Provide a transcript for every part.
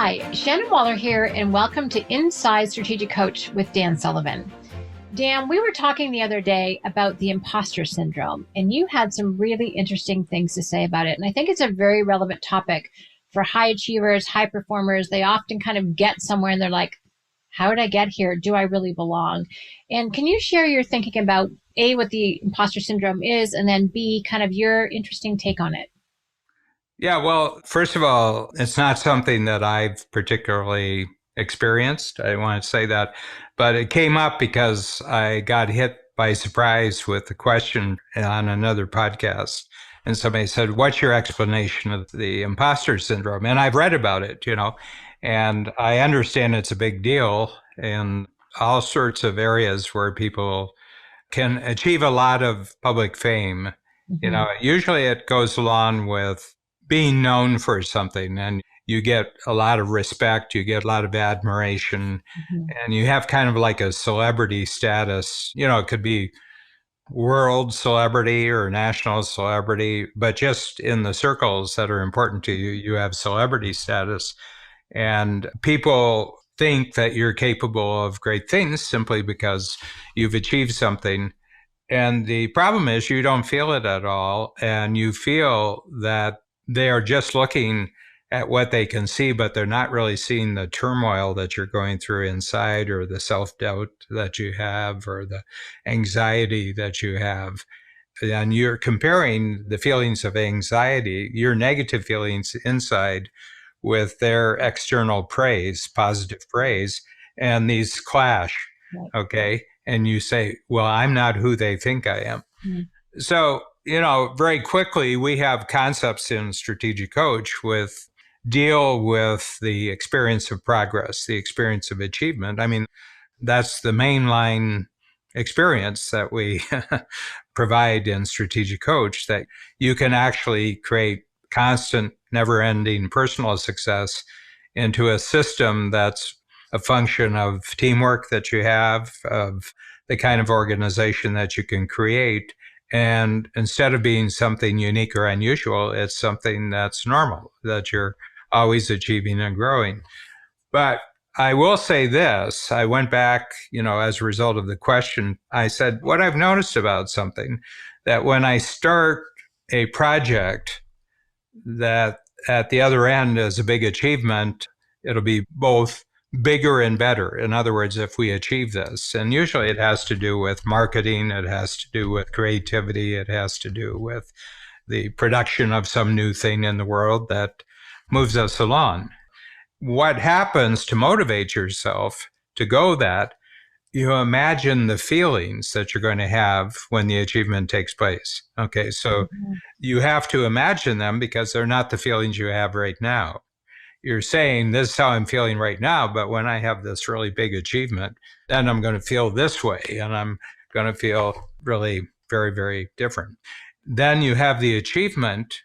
Hi, Shannon Waller here, and welcome to Inside Strategic Coach with Dan Sullivan. Dan, we were talking the other day about the imposter syndrome, and you had some really interesting things to say about it. And I think it's a very relevant topic for high achievers, high performers. They often kind of get somewhere and they're like, how did I get here? Do I really belong? And can you share your thinking about A, what the imposter syndrome is, and then B, kind of your interesting take on it? Yeah, well, first of all, it's not something that I've particularly experienced. I want to say that. But it came up because I got hit by surprise with a question on another podcast. And somebody said, what's your explanation of the imposter syndrome? And I've read about it, and I understand it's a big deal in all sorts of areas where people can achieve a lot of public fame. Usually it goes along with being known for something, and you get a lot of respect, you get a lot of admiration, and you have kind of like a celebrity status. It could be world celebrity or national celebrity, but just in the circles that are important to you, you have celebrity status. And people think that you're capable of great things simply because you've achieved something. And the problem is you don't feel it at all. And you feel that they are just looking at what they can see, but they're not really seeing the turmoil that you're going through inside, or the self-doubt that you have, or the anxiety that you have. And you're comparing the feelings of anxiety, your negative feelings inside, with their external praise, positive praise, and these clash. Right. Okay. And you say, well, I'm not who they think I am. So, very quickly, we have concepts in Strategic Coach deal with the experience of progress, the experience of achievement. I mean, that's the mainline experience that we provide in Strategic Coach, that you can actually create constant, never-ending personal success into a system that's a function of teamwork that you have, of the kind of organization that you can create. And instead of being something unique or unusual, it's something that's normal, that you're always achieving and growing. But I will say this, I went back, as a result of the question, I said, what I've noticed about something, that when I start a project that at the other end is a big achievement, it'll be both bigger and better. In other words, if we achieve this, and usually it has to do with marketing, it has to do with creativity, it has to do with the production of some new thing in the world that moves us along. What happens to motivate yourself to go that, you imagine the feelings that you're going to have when the achievement takes place. Okay, so you have to imagine them because they're not the feelings you have right now. You're saying, this is how I'm feeling right now, but when I have this really big achievement, then I'm going to feel this way, and I'm going to feel really very, very different. Then you have the achievement,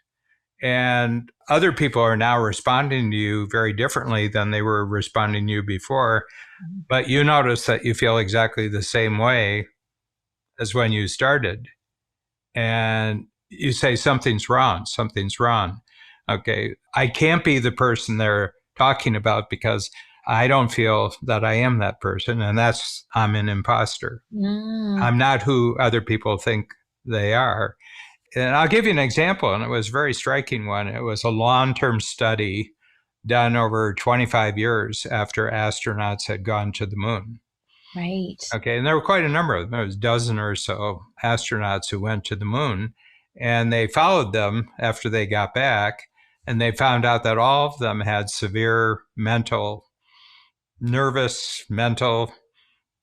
and other people are now responding to you very differently than they were responding to you before. But you notice that you feel exactly the same way as when you started. And you say, something's wrong, something's wrong. Okay, I can't be the person they're talking about because I don't feel that I am that person. And I'm an imposter. I'm not who other people think they are. And I'll give you an example, and it was a very striking one. It was a long-term study done over 25 years after astronauts had gone to the moon. Right. Okay, and there were quite a number of them. There was a dozen or so astronauts who went to the moon, and they followed them after they got back, and they found out that all of them had severe nervous mental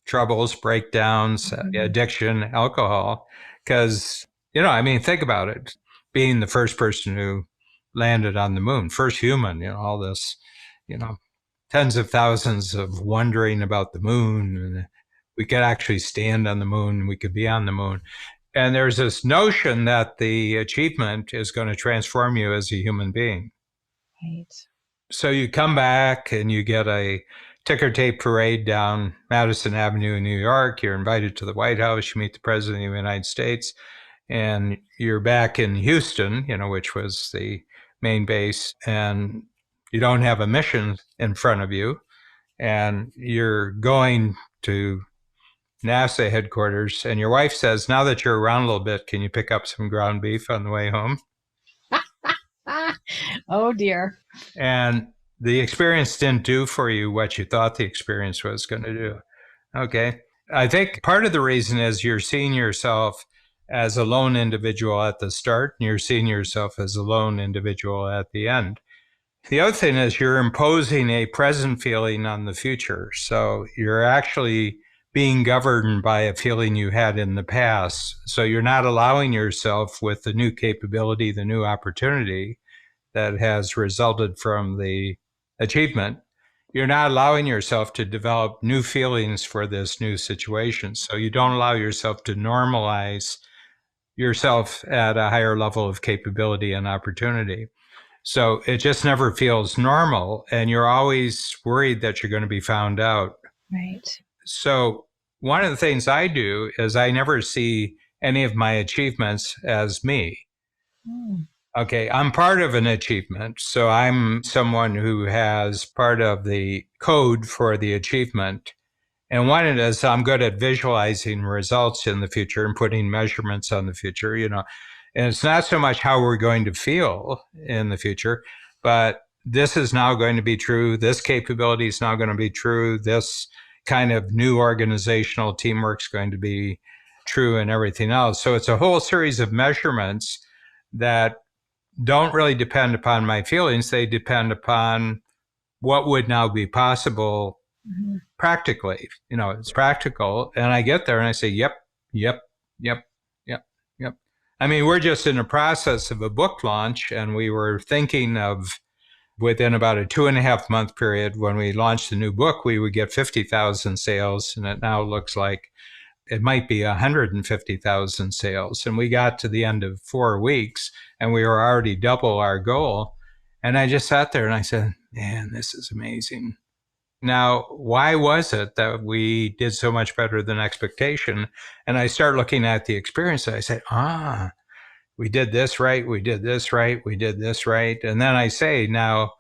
troubles, breakdowns, addiction, alcohol, because, think about it, being the first person who landed on the moon, first human, all this, tens of thousands of wondering about the moon, and we could actually stand on the moon, we could be on the moon. And there's this notion that the achievement is going to transform you as a human being. Right. So you come back and you get a ticker tape parade down Madison Avenue in New York. You're invited to the White House. You meet the President of the United States. And you're back in Houston, which was the main base. And You don't have a mission in front of you, and you're going to NASA headquarters, and your wife says, now that you're around a little bit, can you pick up some ground beef on the way home? Oh dear. And the experience didn't do for you what you thought the experience was going to do. Okay. I think part of the reason is you're seeing yourself as a lone individual at the start, and you're seeing yourself as a lone individual at the end. The other thing is you're imposing a present feeling on the future. So you're actually being governed by a feeling you had in the past. So you're not allowing yourself, with the new capability, the new opportunity that has resulted from the achievement, you're not allowing yourself to develop new feelings for this new situation. So you don't allow yourself to normalize yourself at a higher level of capability and opportunity. So it just never feels normal, and you're always worried that you're going to be found out. Right. So one of the things I do is I never see any of my achievements as me. Okay, I'm part of an achievement. So I'm someone who has part of the code for the achievement. And one it is, I'm good at visualizing results in the future and putting measurements on the future, and it's not so much how we're going to feel in the future, but this is now going to be true. This capability is now going to be true. This kind of new organizational teamwork is going to be true, and everything else. So it's a whole series of measurements that don't really depend upon my feelings. They depend upon what would now be possible practically. It's practical. And I get there and I say, yep, yep, yep, yep, yep. I mean, we're just in the process of a book launch, and we were thinking of within about a 2.5-month period, when we launched the new book, we would get 50,000 sales. And it now looks like it might be 150,000 sales. And we got to the end of 4 weeks and we were already double our goal. And I just sat there and I said, man, this is amazing. Now, why was it that we did so much better than expectation? And I start looking at the experience and I say, we did this right. We did this right. We did this right. And then I say, now,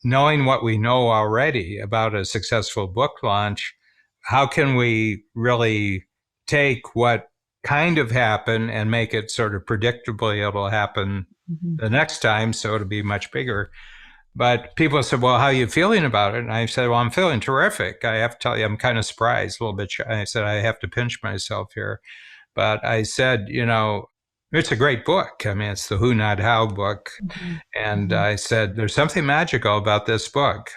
knowing what we know already about a successful book launch, how can we really take what kind of happened and make it sort of predictably it'll happen the next time, so it'll be much bigger? But people said, well, how are you feeling about it? And I said, well, I'm feeling terrific. I have to tell you, I'm kind of surprised, a little bit. I said, I have to pinch myself here. But I said, it's a great book. I mean, it's the Who Not How book. And I said, there's something magical about this book.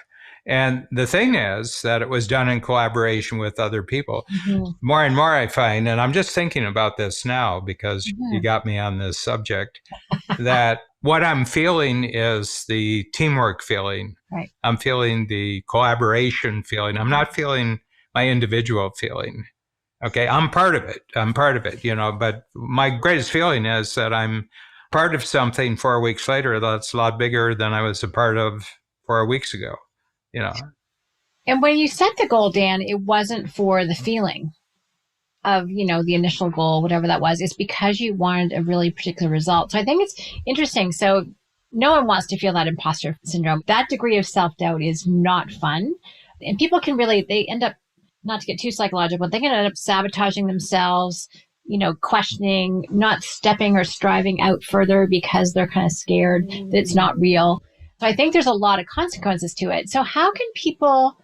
And the thing is that it was done in collaboration with other people. More and more I find, and I'm just thinking about this now because you got me on this subject, that what I'm feeling is the teamwork feeling. Right. I'm feeling the collaboration feeling. I'm not feeling my individual feeling. Okay, I'm part of it. But my greatest feeling is that I'm part of something 4 weeks later that's a lot bigger than I was a part of 4 weeks ago. And when you set the goal, Dan, it wasn't for the feeling of, the initial goal, whatever that was. It's because you wanted a really particular result. So I think it's interesting. So no one wants to feel that imposter syndrome. That degree of self-doubt is not fun. And people can they end up, not to get too psychological, but they can end up sabotaging themselves, questioning, not stepping or striving out further because they're kind of scared that it's not real. So I think there's a lot of consequences to it. So how can people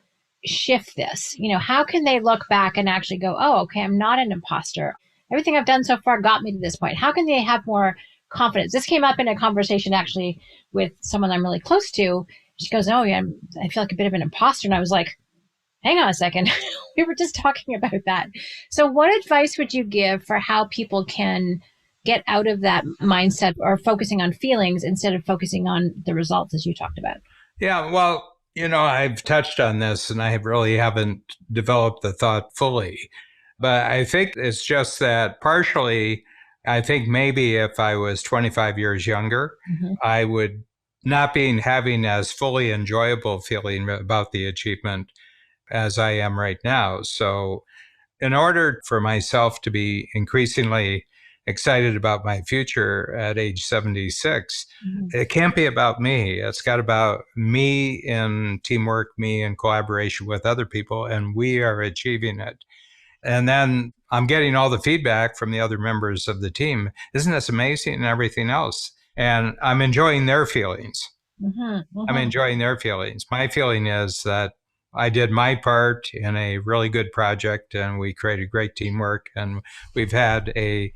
shift this? How can they look back and actually go, oh, okay, I'm not an imposter. Everything I've done so far got me to this point. How can they have more confidence? This came up in a conversation actually with someone I'm really close to. She goes, oh yeah, I feel like a bit of an imposter. And I was like, hang on a second. We were just talking about that. So what advice would you give for how people can get out of that mindset or focusing on feelings instead of focusing on the results as you talked about? Yeah, well, I've touched on this and I really haven't developed the thought fully. But I think it's just that partially, I think maybe if I was 25 years younger, I would not be having as fully enjoyable feeling about the achievement as I am right now. So in order for myself to be increasingly excited about my future at age 76, it can't be about me. It's got about me in teamwork, me in collaboration with other people, and we are achieving it. And then I'm getting all the feedback from the other members of the team. Isn't this amazing? And everything else. And I'm enjoying their feelings. I'm enjoying their feelings. My feeling is that I did my part in a really good project and we created great teamwork and we've had a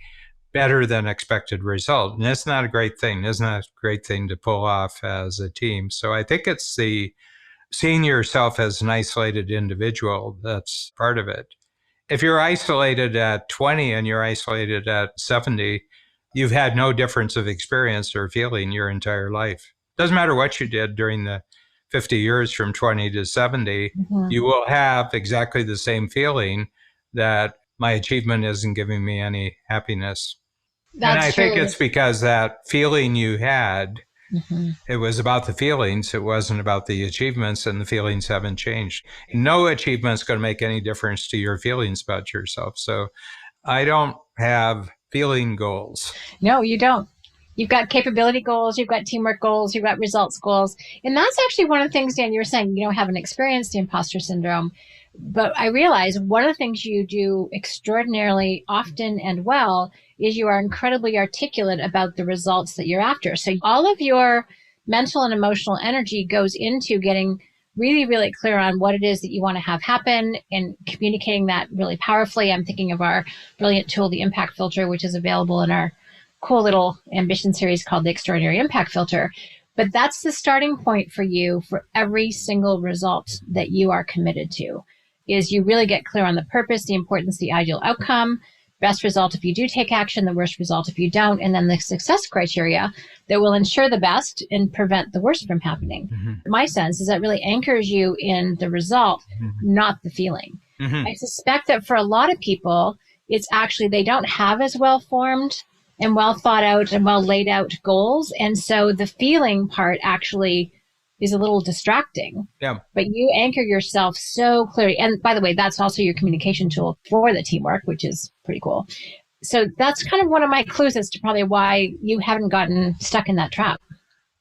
better than expected result. And it's not a great thing. It's not a great thing to pull off as a team. So I think it's the seeing yourself as an isolated individual that's part of it. If you're isolated at 20 and you're isolated at 70, you've had no difference of experience or feeling your entire life. Doesn't matter what you did during the 50 years from 20 to 70, you will have exactly the same feeling that my achievement isn't giving me any happiness. And I think it's because that feeling you had, it was about the feelings. It wasn't about the achievements, and the feelings haven't changed. No achievement is going to make any difference to your feelings about yourself. So I don't have feeling goals. No, you don't. You've got capability goals, you've got teamwork goals, you've got results goals. And that's actually one of the things, Dan, you were saying, you haven't experienced the imposter syndrome. But I realize one of the things you do extraordinarily often and well is you are incredibly articulate about the results that you're after. So all of your mental and emotional energy goes into getting really, really clear on what it is that you want to have happen and communicating that really powerfully. I'm thinking of our brilliant tool, the Impact Filter, which is available in our cool little ambition series called the Extraordinary Impact Filter. But that's the starting point for you for every single result that you are committed to, is you really get clear on the purpose, the importance, the ideal outcome, best result if you do take action, the worst result if you don't, and then the success criteria that will ensure the best and prevent the worst from happening. My sense is that really anchors you in the result, not the feeling. I suspect that for a lot of people, it's actually they don't have as well formed and well thought out and well laid out goals. And so the feeling part actually is a little distracting. Yeah. But you anchor yourself so clearly. And by the way, that's also your communication tool for the teamwork, which is pretty cool. So that's kind of one of my clues as to probably why you haven't gotten stuck in that trap.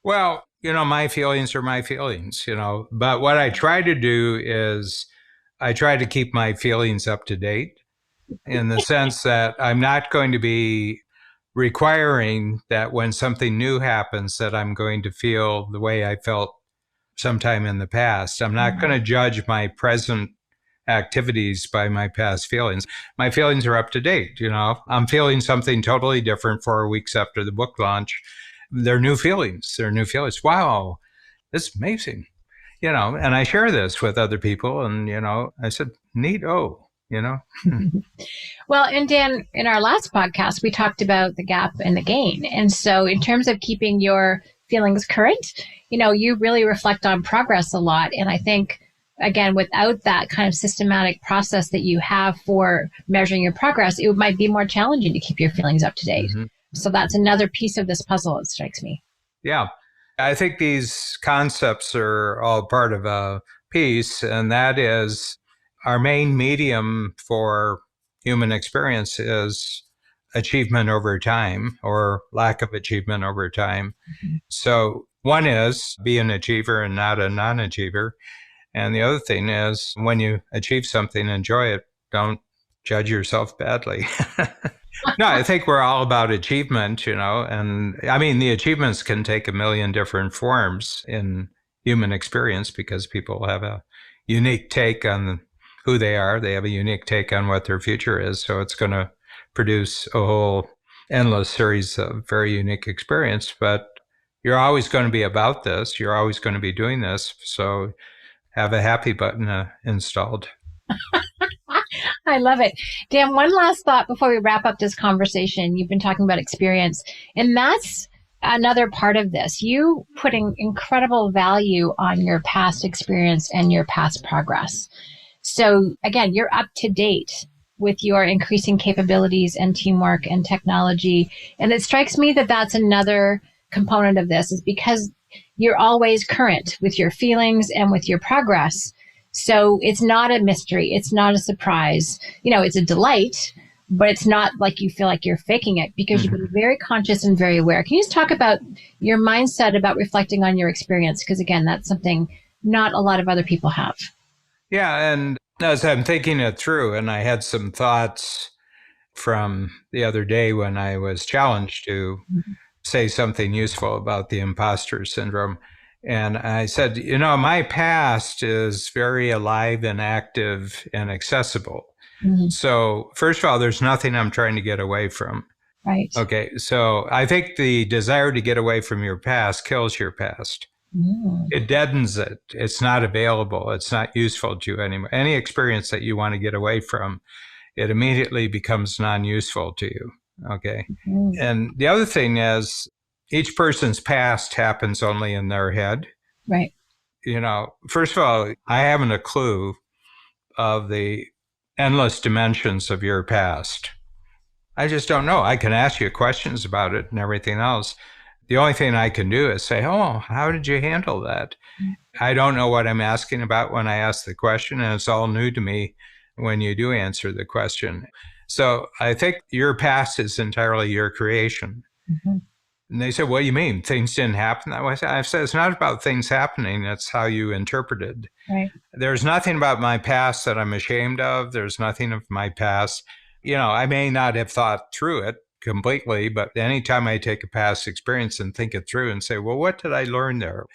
Well, my feelings are my feelings, but what I try to do is I try to keep my feelings up to date in the sense that I'm not going to be requiring that when something new happens that I'm going to feel the way I felt sometime in the past. I'm not going to judge my present activities by my past feelings. My feelings are up to date. I'm feeling something totally different 4 weeks after the book launch. They're new feelings. Wow, it's amazing. And I share this with other people and, I said, neat. Well, and Dan, in our last podcast, we talked about the gap and the gain. And so in terms of keeping your feelings current, you really reflect on progress a lot. And I think, again, without that kind of systematic process that you have for measuring your progress, it might be more challenging to keep your feelings up to date. So that's another piece of this puzzle, it strikes me. Yeah. I think these concepts are all part of a piece, and that is our main medium for human experience is achievement over time or lack of achievement over time. So one is be an achiever and not a non-achiever. And the other thing is when you achieve something, enjoy it. Don't judge yourself badly. No, I think we're all about achievement, and I mean, the achievements can take a million different forms in human experience because people have a unique take on who they are. They have a unique take on what their future is. So it's going to produce a whole endless series of very unique experience. But you're always going to be about this. You're always going to be doing this. So have a happy button installed. I love it. Dan, one last thought before we wrap up this conversation. You've been talking about experience, and that's another part of this. You putting incredible value on your past experience and your past progress. So again, you're up to date with your increasing capabilities and teamwork and technology. And it strikes me that that's another component of this, is because you're always current with your feelings and with your progress. So it's not a mystery. It's not a surprise. It's a delight, but it's not like you feel like you're faking it because you've been very conscious and very aware. Can you just talk about your mindset about reflecting on your experience? Because again, that's something not a lot of other people have. Yeah. And as I'm thinking it through, and I had some thoughts from the other day when I was challenged to say something useful about the imposter syndrome. And I said, my past is very alive and active and accessible. So, first of all, there's nothing I'm trying to get away from. Right. Okay. So, I think the desire to get away from your past kills your past. It deadens it. It's not available. It's not useful to you anymore. Any experience that you want to get away from, it immediately becomes non-useful to you. Okay. And the other thing is, each person's past happens only in their head. Right. First of all, I haven't a clue of the endless dimensions of your past. I just don't know. I can ask you questions about it and everything else. The only thing I can do is say, oh, how did you handle that? I don't know what I'm asking about when I ask the question, and it's all new to me when you do answer the question. So I think your past is entirely your creation. And they said, what do you mean? Things didn't happen that way? I've said, it's not about things happening. It's how you interpret it. Right. There's nothing about my past that I'm ashamed of. There's nothing of my past. I may not have thought through it completely, but anytime I take a past experience and think it through and say, well, what did I learn there?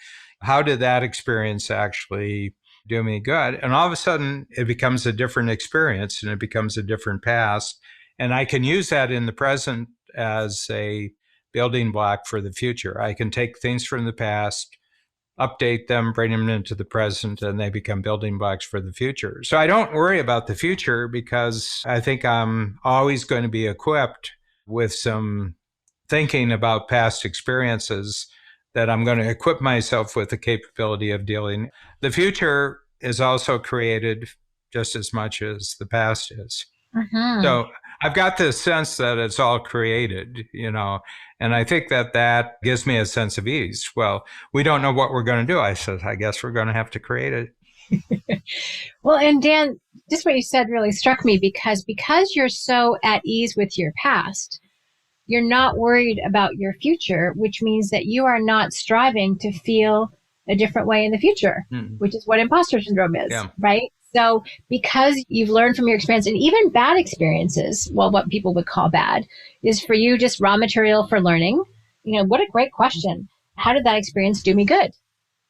How did that experience actually do me good? And all of a sudden, it becomes a different experience and it becomes a different past. And I can use that in the present as a building block for the future. I can take things from the past, update them, bring them into the present, and they become building blocks for the future. So I don't worry about the future because I think I'm always going to be equipped with some thinking about past experiences that I'm going to equip myself with the capability of dealing. The future is also created just as much as the past is. So I've got this sense that it's all created, and I think that gives me a sense of ease. Well, we don't know what we're going to do. I said, I guess we're going to have to create it. Well, and Dan, just what you said really struck me because you're so at ease with your past, you're not worried about your future, which means that you are not striving to feel a different way in the future, which is what imposter syndrome is, right? So because you've learned from your experience, and even bad experiences, well, what people would call bad, is for you just raw material for learning. What a great question. How did that experience do me good?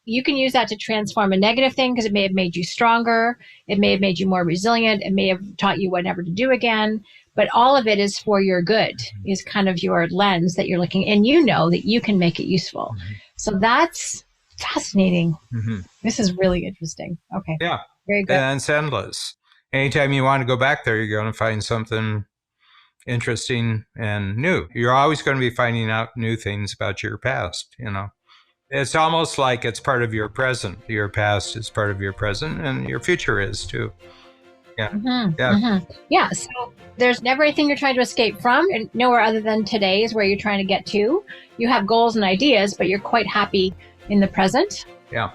You can use that to transform a negative thing because it may have made you stronger. It may have made you more resilient. It may have taught you what never to do again. But all of it is for your good, is kind of your lens that you're looking, and that you can make it useful. So that's fascinating. This is really interesting. Okay. Yeah. Very good. And it's endless. Anytime you want to go back there, you're going to find something interesting and new. You're always going to be finding out new things about your past, It's almost like it's part of your present. Your past is part of your present, and your future is too. Yeah. Yeah. So there's never anything you're trying to escape from, and nowhere other than today is where you're trying to get to. You have goals and ideas, but you're quite happy in the present. Yeah.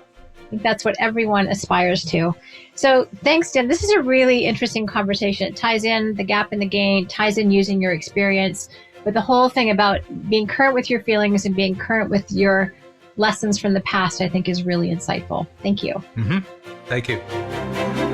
I think that's what everyone aspires to. So thanks, Dan. This is a really interesting conversation. It ties in the gap in the gain, ties in using your experience, but the whole thing about being current with your feelings and being current with your lessons from the past, I think is really insightful. Thank you. Thank you.